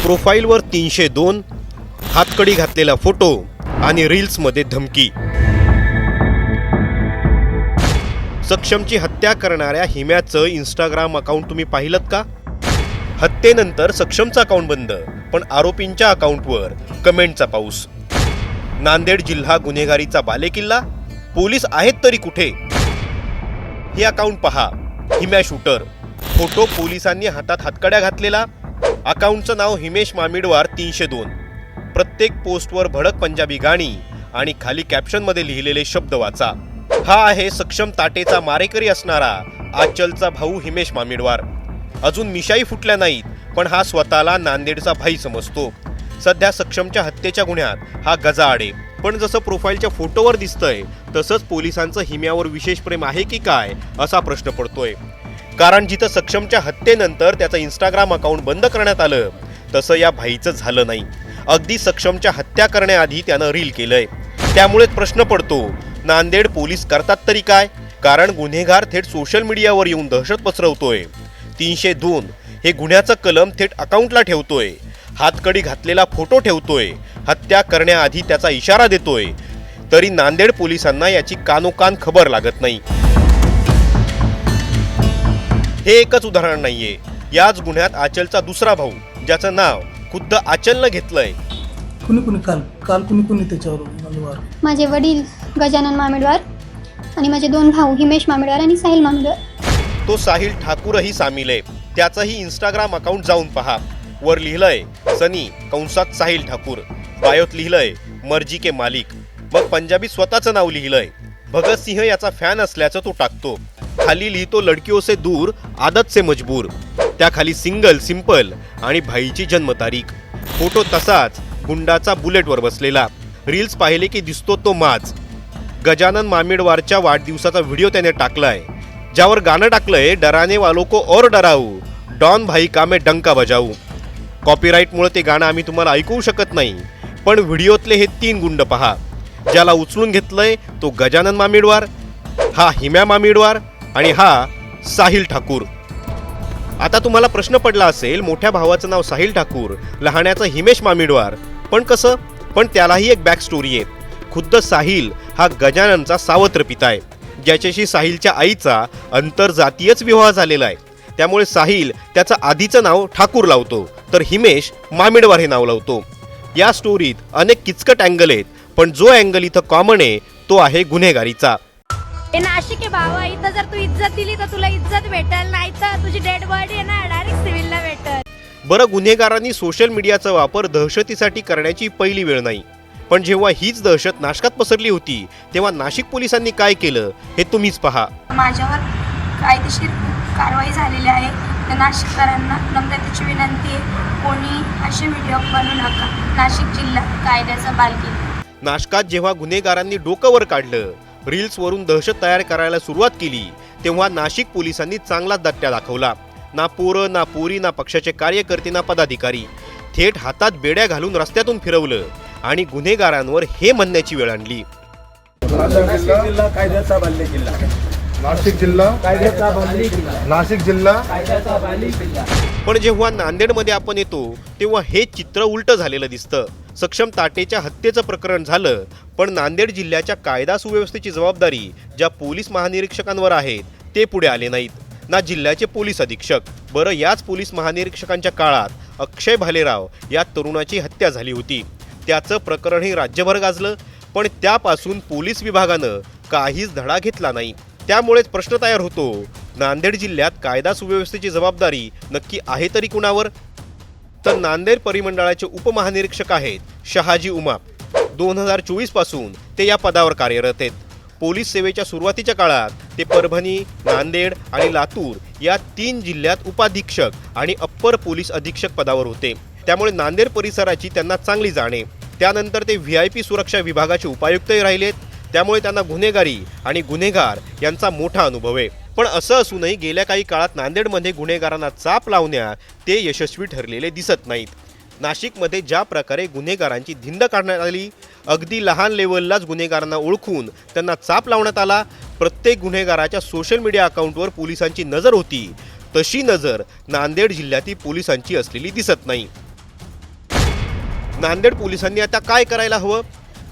प्रोफाईलवर 302, हातकडी घातलेला फोटो आणि रील्समध्ये धमकी। सक्षमची हत्या करणाऱ्या हिम्याचं इंस्टाग्राम अकाउंट तुम्ही पाहिलत का? हत्येनंतर सक्षमचा अकाउंट बंद, पण आरोपींच्या अकाउंटवर कमेंटचा पाऊस। नांदेड जिल्हा गुन्हेगारीचा बालेकिल्ला, पोलीस आहेत तरी कुठे? हे अकाउंट पहा, हिम्या शूटर। फोटो पोलिसांनी हातात हातकड्या घातलेला। अकाउंटचं नाव हिमेश मामिडवार 302। प्रत्येक पोस्टवर भडक पंजाबी गाणी आणि खाली कॅप्शनमध्ये लिहिलेले शब्द वाचा। हा आहे सक्षम ताटेचा मारेकरी असणारा आचलचा भाऊ हिमेश मामिडवार। अजून मिशाई फुटल्या नाहीत, पण हा स्वतःला नांदेडचा भाई समजतो। सध्या सक्षमच्या हत्येच्या गुन्ह्यात हा गजाआडे, पण जसं प्रोफाईलच्या फोटोवर दिसतंय तसंच पोलिसांचं हिम्यावर विशेष प्रेम आहे की काय असा प्रश्न पडतोय। कारण जिथं सक्षमच्या हत्येनंतर त्याचं इंस्टाग्राम अकाउंट बंद करण्यात आलं, तसं या भाईचं झालं नाही। अगदी सक्षमच्या हत्या करण्याआधी त्यानं रील केलंय। त्यामुळे प्रश्न पडतो, नांदेड पोलीस करतात तरी काय? कारण गुन्हेगार थेट सोशल मीडियावर येऊन दहशत पसरवतोय। 302 हे गुन्ह्याचं कलम थेट अकाउंटला ठेवतोय, हातकडी घातलेला फोटो ठेवतोय, हत्या करण्याआधी त्याचा इशारा देतोय, तरी नांदेड पोलिसांना याची कानोकान खबर लागत नाही। हे एकच उदाहरण नाहीये। याच गुन्ह्यात आचलचा दुसरा भाऊ, ज्याचं नाव खुद्द आचलनं घेतलंय। कुणी काल त्याच्यावर माझे वडील गजानन मामिडवार आणि माझे 2 भाऊ हिमेश मामिडवार आणि साहिल मामिडवार। तो साहिल ठाकूरही सामील आहे। त्याचंही इंस्टाग्राम अकाउंट जाऊन पहा। वर लिहिलंय सनी कंसात साहिल ठाकूर, बायोत लिहिलंय मर्जी के मालिक, मग पंजाबी स्वतःचं नाव लिहिलंय। भगत सिंह याचा फॅन असल्याचं तो टाकतो। खाली लिहितो लडकियों से दूर आदत से मजबूर, त्याखाली सिंगल सिंपल आणि भाईची जन्मतारीख। फोटो तसाच गुंडाचा बुलेटवर बसलेला। रील्स पाहिले की दिसतो तो माज। गजानन मामिडवारच्या वाढदिवसाचा व्हिडिओ त्याने टाकलाय, ज्यावर गाणं टाकलंय डराने वालों को और डराऊ, डॉन भाई का मैं डंका बजाऊ। कॉपीराईटमुळे ते गाणं आम्ही तुम्हाला ऐकवू शकत नाही, पण व्हिडिओतले हे 3 गुंड पहा। ज्याला उचलून घेतलंय तो गजानन मामिडवार, हा हिम्या मामिडवार आणि हा साहिल ठाकूर। आता तुम्हाला प्रश्न पडला असेल, मोठ्या भावाचं नाव साहिल ठाकूर, लहाण्याचं हिमेश मामिडवार, पण कसं? पण त्यालाही एक बॅक स्टोरी आहे। खुद्द साहिल हा गजाननचा सावत्र पिता आहे, ज्याच्याशी साहिलच्या आईचा आंतरजातीयच विवाह झालेला आहे। त्यामुळे साहिल त्याचं आधीचं नाव ठाकूर लावतो, तर हिमेश मामिडवार हे नाव लावतो। या स्टोरीत अनेक किचकट अँगल आहेत, पण जो अँगल इथं कॉमन आहे तो आहे गुन्हेगारीचा। नाशिक आहे भावा, इथं जर तू इज्जत दिली तर तुला इज्जत भेटेल, नाही तर तुझी डेड बॉडी आहे ना डायरेक्ट सिव्हिलला भेटेल। बरं, गुन्हेगारांनी सोशल मीडियाचा वापर दहशतीसाठी करण्याची पहिली वेळ नाही, पण जेव्हा हीच दहशत नाशकात पसरली होती तेव्हा नाशिक पोलिसांनी काय केलं हे तुम्हीच पहा। माझ्यावर कायदेशीर कारवाई झालेली आहे, तर नाशिककरांना नम्रतेची विनंती आहे, कोणी असे व्हिडिओ बनवू नका। नाशिक जिल्हा कायद्याचा बालेकिल्ला। नाशकात जेव्हा गुन्हेगारांनी डोकं वर काढलं, रील्सवरून दहशत तयार करायला सुरुवात केली, तेव्हा नाशिक पोलिसांनी चांगलाच दट्ट्या दाखवला। ना पोरं ना पोरी ना पक्षाचे कार्यकर्ते ना पदाधिकारी, थेट हातात बेड्या घालून रस्त्यातून फिरवलं आणि गुन्हेगारांवर हे म्हणण्याची वेळ आणली, नाशिक जिल्हा। पण जेव्हा नांदेडमध्ये आपण येतो तेव्हा हे चित्र उलटं झालेलं दिसतं। सक्षम ताटेच्या हत्येचं प्रकरण झालं, पण नांदेड जिल्ह्याच्या कायदा सुव्यवस्थेची जबाबदारी ज्या पोलीस महानिरीक्षकांवर आहेत ते पुढे आले नाहीत, ना जिल्ह्याचे पोलीस अधीक्षक। बरं, याच पोलीस महानिरीक्षकांच्या काळात अक्षय भालेराव या तरुणाची हत्या झाली होती। त्याचं प्रकरणही राज्यभर गाजलं, पण त्यापासून पोलीस विभागानं काहीच धडा घेतला नाही। त्यामुळेच प्रश्न तयार होतो, नांदेड जिल्ह्यात कायदा सुव्यवस्थेची जबाबदारी नक्की आहे तरी कुणावर? तर नांदेड परिमंडळाचे उपमहानिरीक्षक आहेत शहाजी उमाप। 2024 पासून ते या पदावर कार्यरत आहेत। पोलीस सेवेच्या सुरुवातीच्या काळात ते परभणी, नांदेड आणि लातूर या 3 जिल्ह्यात उपाधीक्षक आणि अप्पर पोलीस अधीक्षक पदावर होते। त्यामुळे नांदेड परिसराची त्यांना चांगली जाण आहे। त्यानंतर ते VIP सुरक्षा विभागाचे उपायुक्तही राहिलेत, त्यामुळे त्यांना गुन्हेगारी आणि गुन्हेगार यांचा मोठा अनुभव आहे। पण असं असूनही गेल्या काही काळात नांदेडमध्ये गुन्हेगारांना चाप लावण्यात ते यशस्वी ठरलेले दिसत नाहीत। नाशिकमध्ये ज्या प्रकारे गुन्हेगारांची धिंड काढण्यात आली, अगदी लहान लेवललाच गुन्हेगारांना ओळखून त्यांना चाप लावण्यात आला, प्रत्येक गुन्हेगाराच्या सोशल मीडिया अकाउंटवर पोलिसांची नजर होती, तशी नजर नांदेड जिल्ह्यातील पोलिसांची असलेली दिसत नाही। नांदेड पोलिसांनी आता काय करायला हवं?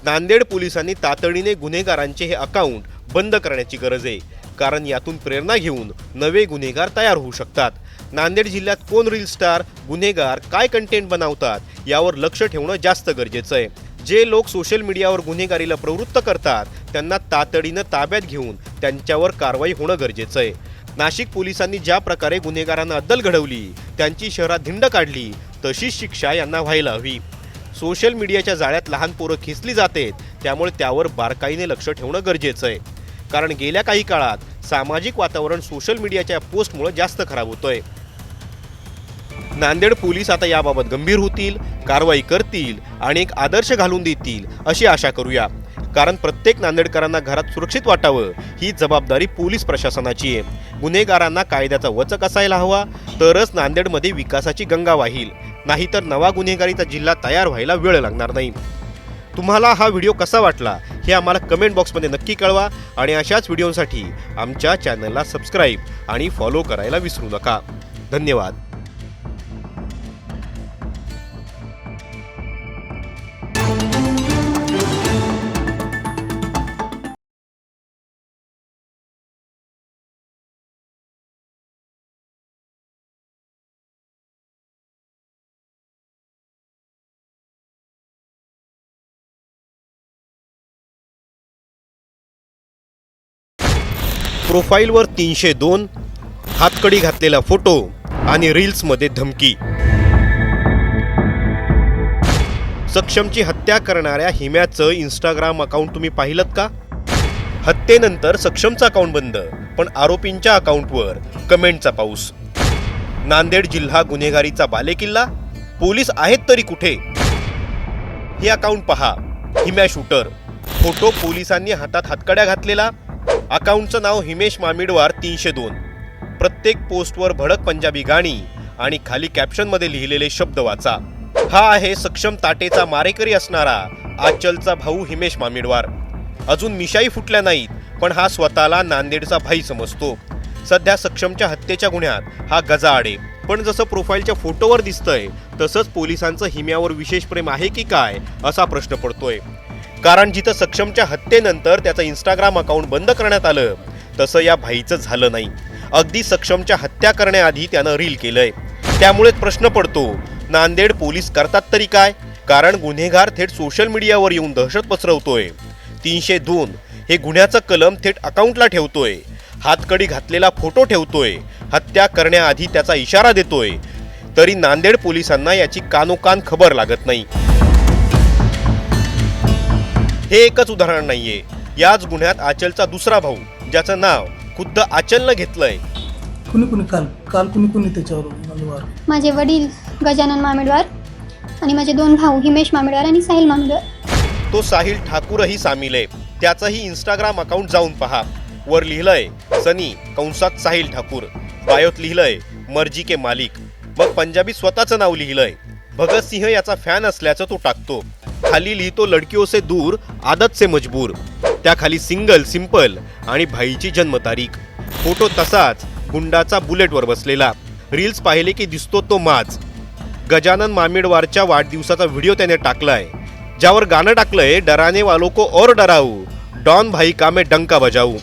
नांदेड पोलिसांनी तातडीने गुन्हेगारांचे हे अकाउंट बंद करण्याची गरज आहे, कारण यातून प्रेरणा घेऊन नवे गुन्हेगार तयार होऊ शकतात. नांदेड जिल्ह्यात कोण रील स्टार, गुन्हेगार काय कंटेंट बनवतात यावर लक्ष ठेवणं जास्त गरजेचं आहे. जे लोक सोशल मीडियावर गुन्हेगारीला प्रवृत्त करतात त्यांना तातडीनं ताब्यात घेऊन त्यांच्यावर कारवाई होणं गरजेचं आहे. नाशिक पोलिसांनी ज्या प्रकारे गुन्हेगारांना अद्दल घडवली, त्यांची शहरात धिंड काढली, तशीच शिक्षा यांना व्हायला हवी. सोशल मीडियाच्या जाळ्यात लहान पोरं खेचली जातात, त्यामुळे त्यावर बारकाईने लक्ष ठेवणं गरजेचं आहे. कारण गेल्या काही काळात सामाजिक वातावरण सोशल मीडियाच्या पोस्टमुळे जास्त खराब होतोय. नांदेड पोलीस आता याबाबत गंभीर होतील, कारवाई करतील आणि एक आदर्श घालून देतील अशी आशा करूया. कारण प्रत्येक नांदेडकरांना घरात सुरक्षित वाटावं ही जबाबदारी पोलीस प्रशासनाची आहे. गुन्हेगारांना कायद्याचा वचक असायला हवा, तरच नांदेडमध्ये विकासाची गंगा वाहील. नाहीतर नवा गुन्हेगारीचा जिल्हा तयार व्हायला वेळ लागणार नाही. तुम्हाला हा व्हिडिओ कसा वाटला हे आम्हाला कमेंट बॉक्समध्ये नक्की कळवा आणि अशाच व्हिडिओसाठी आमच्या चॅनलला सबस्क्राईब आणि फॉलो करायला विसरू नका. धन्यवाद. प्रोफाईलवर 302, हातकडी घातलेला फोटो आणि रील्समध्ये धमकी. सक्षमची हत्या करणाऱ्या हिम्याचं इंस्टाग्राम अकाउंट तुम्ही पाहिलत का? हत्येनंतर सक्षमचा अकाउंट बंद, पण आरोपींच्या अकाउंटवर कमेंटचा पाऊस. नांदेड जिल्हा गुन्हेगारीचा बालेकिल्ला, पोलीस आहेत तरी कुठे? हे अकाउंट पहा. हिम्या शूटर, फोटो पोलिसांनी हातात हातकड्या घातलेला. अकाउंटचं नाव हिमेश मामिडवार 302. प्रत्येक पोस्टवर भडक पंजाबी गाणी आणि खाली कॅप्शनमध्ये लिहिलेले शब्द वाचा. हा आहे सक्षम ताटेचा मारेकरी असणारा आचलचा भाऊ हिमेश मामिडवार. अजून मिशाई फुटल्या नाहीत, पण हा स्वतःला नांदेडचा भाई समजतो. सध्या सक्षमच्या हत्येच्या गुन्ह्यात हा गजाआड आहे. पण जसं प्रोफाईलच्या फोटोवर दिसतंय तसंच पोलिसांचं हिम्यावर विशेष प्रेम आहे की काय असा प्रश्न पडतोय. कारण जिथं सक्षमच्या हत्येनंतर त्याचं इंस्टाग्राम अकाउंट बंद करण्यात आलं, तसं या भाईचं झालं नाही. अगदी सक्षमच्या हत्या करण्याआधी त्यानं रील केलंय. त्यामुळेच प्रश्न पडतो, नांदेड पोलीस करतात तरी काय? कारण गुन्हेगार थेट सोशल मीडियावर येऊन दहशत पसरवतोय. 302 हे गुन्ह्याचं कलम थेट अकाउंटला ठेवतोय. हातकडी घातलेला फोटो ठेवतोय. हत्या करण्याआधी त्याचा इशारा देतोय. तरी नांदेड पोलिसांना याची कानोकान खबर लागत नाही. हे एकच उदाहरण नाहीये. याच गुन्ह्यात आचलचा दुसरा भाऊ, ज्याचं नाव खुद्द आचलनं घेतलंय. कुणी कुणी त्याच्यावर मार. माझे वडील गजानन मामेडवार आणि माझे 2 भाऊ हिमेश मामेडवार आणि साहिल मामेडवार. तो साहिल ठाकूरही सामील आहे. त्याचंही इंस्टाग्राम अकाउंट जाऊन पहा. वर लिहिलंय सनी कंसात साहिल ठाकूर, बायोत लिहिलंय मर्जी के मालिक, मग पंजाबी स्वतःचं नाव लिहिलंय. भगतसिंह याचा फॅन असल्याचं तो टाकतो. खाली लिहितो लडकियों से दूर आदत से मजबूर. त्याखाली सिंगल, सिंपल आणि भाईची जन्मतारीख. फोटो तसाच गुंडाचा बुलेटवर बसलेला. रील्स पाहिले की दिसतो तो माज. गजानन मामिडवारच्या वाढदिवसाचा व्हिडिओ त्याने टाकलाय, ज्यावर गाणं टाकलंय डराने वालों को और डराऊ, डॉन भाई का मैं डंका बजाऊ.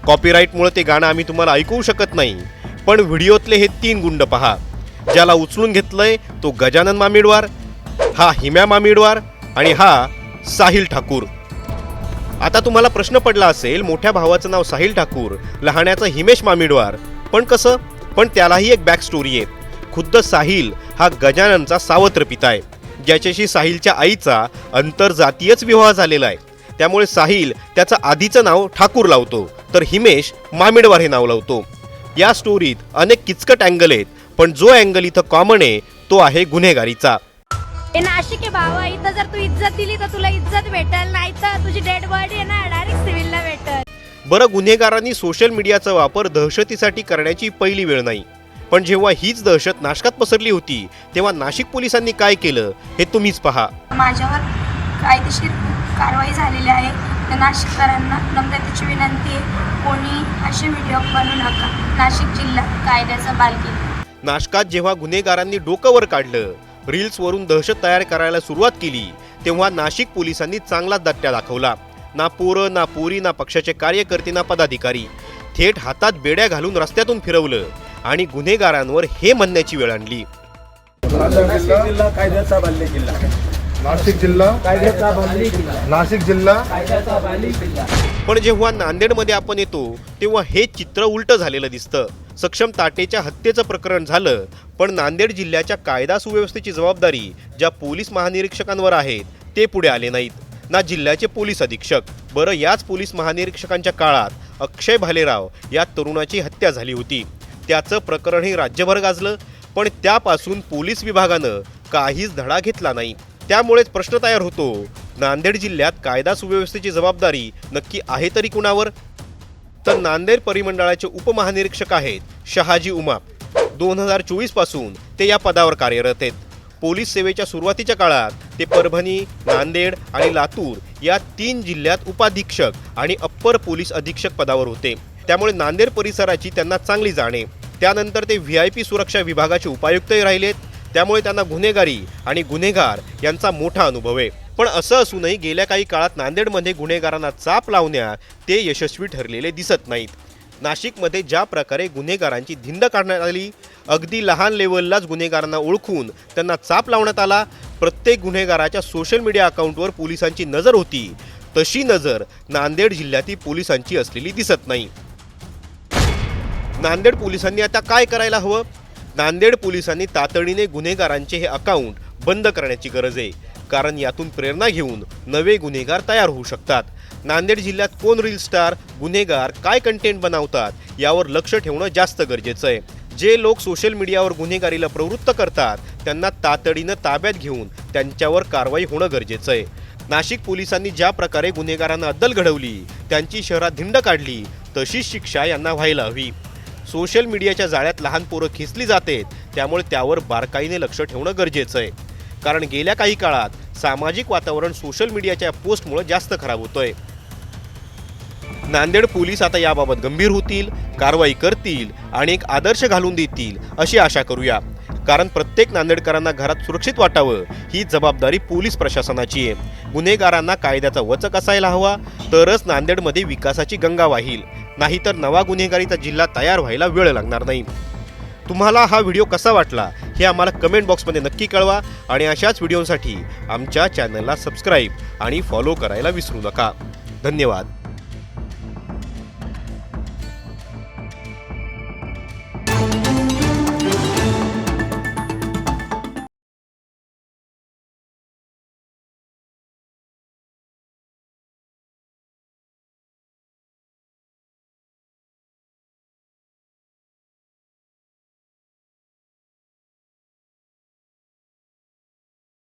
कॉपीराईटमुळे ते गाणं आम्ही तुम्हाला ऐकवू शकत नाही, पण व्हिडिओतले हे 3 गुंड पहा. ज्याला उचलून घेतलंय तो गजानन मामिडवार, हा हिम्या मामिडवार आणि हा साहिल ठाकूर. आता तुम्हाला प्रश्न पडला असेल, मोठ्या भावाचं नाव साहिल ठाकूर, लहाण्याचं हिमेश मामिडवार, पण कसं? पण त्यालाही एक बॅक स्टोरी आहे. खुद्द साहिल हा गजाननचा सावत्र पिता आहे, ज्याच्याशी साहिलच्या आईचा आंतरजातीयच विवाह झालेला आहे. त्यामुळे साहिल त्याचं आधीचं नाव ठाकूर लावतो, तर हिमेश मामिडवार हे नाव लावतो. या स्टोरीत अनेक किचकट अँगल आहेत, पण जो अँगल इथं कॉमन आहे तो आहे गुन्हेगारीचा. हे नाशिक आहे भावा, इथं जर तू इज्जत दिली तर तुला इज्जत भेटेल, नाही तर तुझी डेड बॉडी आहे ना डायरेक्ट सिव्हिलला भेटेल. बरं, गुन्हेगारांनी सोशल मीडियाचा वापर दहशतीसाठी करण्याची पहिली वेळ नाही. पण जेव्हा हीच दहशत नाशकात पसरली होती, तेव्हा नाशिक पोलिसांनी काय केलं हे तुम्हीच पहा. माझ्यावर कायदेशीर कारवाई झालेली आहे. तर नाशिककरांना नम्रतेची विनंती आहे, कोणी असे व्हिडिओ बनवू नका. नाशिक जिल्हा कायद्याचा बालेकिल्ला. नाशकात जेव्हा गुन्हेगारांनी डोकं वर काढलं, रील्सवरून दहशत तयार करायला सुरुवात केली तेव्हा नाशिक पोलिसांनी चांगलाच दट्ट्या दाखवला. ना पोरं, ना पोरी, ना पक्षाचे कार्यकर्ते, ना पदाधिकारी. थेट हातात बेड्या घालून रस्त्यातून फिरवलं आणि गुन्हेगारांवर हे म्हणण्याची वेळ आणली. नाशिक जिल्हा कायद्याचा बाल्य किल्ला. नाशिक जिल्हा कायद्याचा बाल्य किल्ला. नाशिक जिल्हा कायद्याचा बाल्य किल्ला. पण जेव्हा नांदेडमध्ये आपण येतो तेव्हा हे चित्र उलटं झालेलं दिसतं. सक्षम ताटेच्या हत्येचं प्रकरण झालं, पण नांदेड जिल्ह्याच्या कायदा सुव्यवस्थेची जबाबदारी ज्या पोलीस महानिरीक्षकांवर आहेत ते पुढे आले नाहीत. ना जिल्ह्याचे पोलीस अधीक्षक. बरं, याच पोलीस महानिरीक्षकांच्या काळात अक्षय भालेराव या तरुणाची हत्या झाली होती. त्याचं प्रकरणही राज्यभर गाजलं, पण त्यापासून पोलीस विभागानं काहीच धडा घेतला नाही. त्यामुळेच प्रश्न तयार होतो, नांदेड जिल्ह्यात कायदा सुव्यवस्थेची जबाबदारी नक्की आहे तरी कुणावर? तर नांदेड परिमंडळाचे उपमहानिरीक्षक आहेत शहाजी उमाप. 2024 पासून ते या पदावर कार्यरत आहेत. पोलीस सेवेच्या सुरुवातीच्या काळात ते परभणी, नांदेड आणि लातूर या 3 जिल्ह्यात उपाधीक्षक आणि अप्पर पोलीस अधीक्षक पदावर होते. त्यामुळे नांदेड परिसराची त्यांना चांगली जाण आहे. त्यानंतर ते VIP सुरक्षा विभागाचे उपायुक्तही राहिलेत. त्यामुळे त्यांना गुन्हेगारी आणि गुन्हेगार यांचा मोठा अनुभव आहे. पण असं असूनही गेल्या काही काळात नांदेडमध्ये गुन्हेगारांना चाप लावण्यात ते यशस्वी ठरलेले दिसत नाहीत. नाशिकमध्ये ज्या प्रकारे गुन्हेगारांची धिंड काढण्यात आली, अगदी लहान लेवललाच गुन्हेगारांना ओळखून त्यांना चाप लावण्यात आला. प्रत्येक गुन्हेगाराच्या सोशल मीडिया अकाउंटवर पोलिसांची नजर होती, तशी नजर नांदेड जिल्ह्यातील पोलिसांची असलेली दिसत नाही. नांदेड पोलिसांनी आता काय करायला हवं? नांदेड पोलिसांनी तातडीने गुन्हेगारांचे हे अकाउंट बंद करण्याची गरज आहे. कारण यातून प्रेरणा घेऊन नवे गुन्हेगार तयार होऊ शकतात. नांदेड जिल्ह्यात कोण रील स्टार, गुन्हेगार काय कंटेंट बनवतात यावर लक्ष ठेवणं जास्त गरजेचं आहे. जे लोक सोशल मीडियावर गुन्हेगारीला प्रवृत्त करतात त्यांना तातडीनं ताब्यात घेऊन त्यांच्यावर कारवाई होणं गरजेचं आहे. नाशिक पोलिसांनी ज्या प्रकारे गुन्हेगारांना अद्दल घडवली, त्यांची शहरात धिंड काढली, तशीच शिक्षा यांना व्हायला हवी. सोशल मीडियाच्या जाळ्यात लहान पोरं खेचली जातात, त्यामुळे त्यावर बारकाईने लक्ष ठेवणं गरजेचं आहे. कारण गेल्या काही काळात सामाजिक वातावरण सोशल मीडियाच्या पोस्टमुळे जास्त खराब होतोय. नांदेड पोलीस आता याबाबत गंभीर होतील, कारवाई करतील आणि एक आदर्श घालून देतील अशी आशा करूया. कारण प्रत्येक नांदेडकरांना घरात सुरक्षित वाटावं ही जबाबदारी पोलीस प्रशासनाची आहे. गुन्हेगारांना कायद्याचा वचक असायला हवा, तरच नांदेडमध्ये विकासाची गंगा वाहील. नाहीतर नवा गुन्हेगारीचा जिल्हा तयार व्हायला वेळ लागणार नाही. तुम्हाला हा व्हिडिओ कसा वाटला हे आम्हाला कमेंट बॉक्समध्ये नक्की कळवा आणि अशाच व्हिडिओसाठी आमच्या चॅनलला सबस्क्राईब आणि फॉलो करायला विसरू नका. धन्यवाद.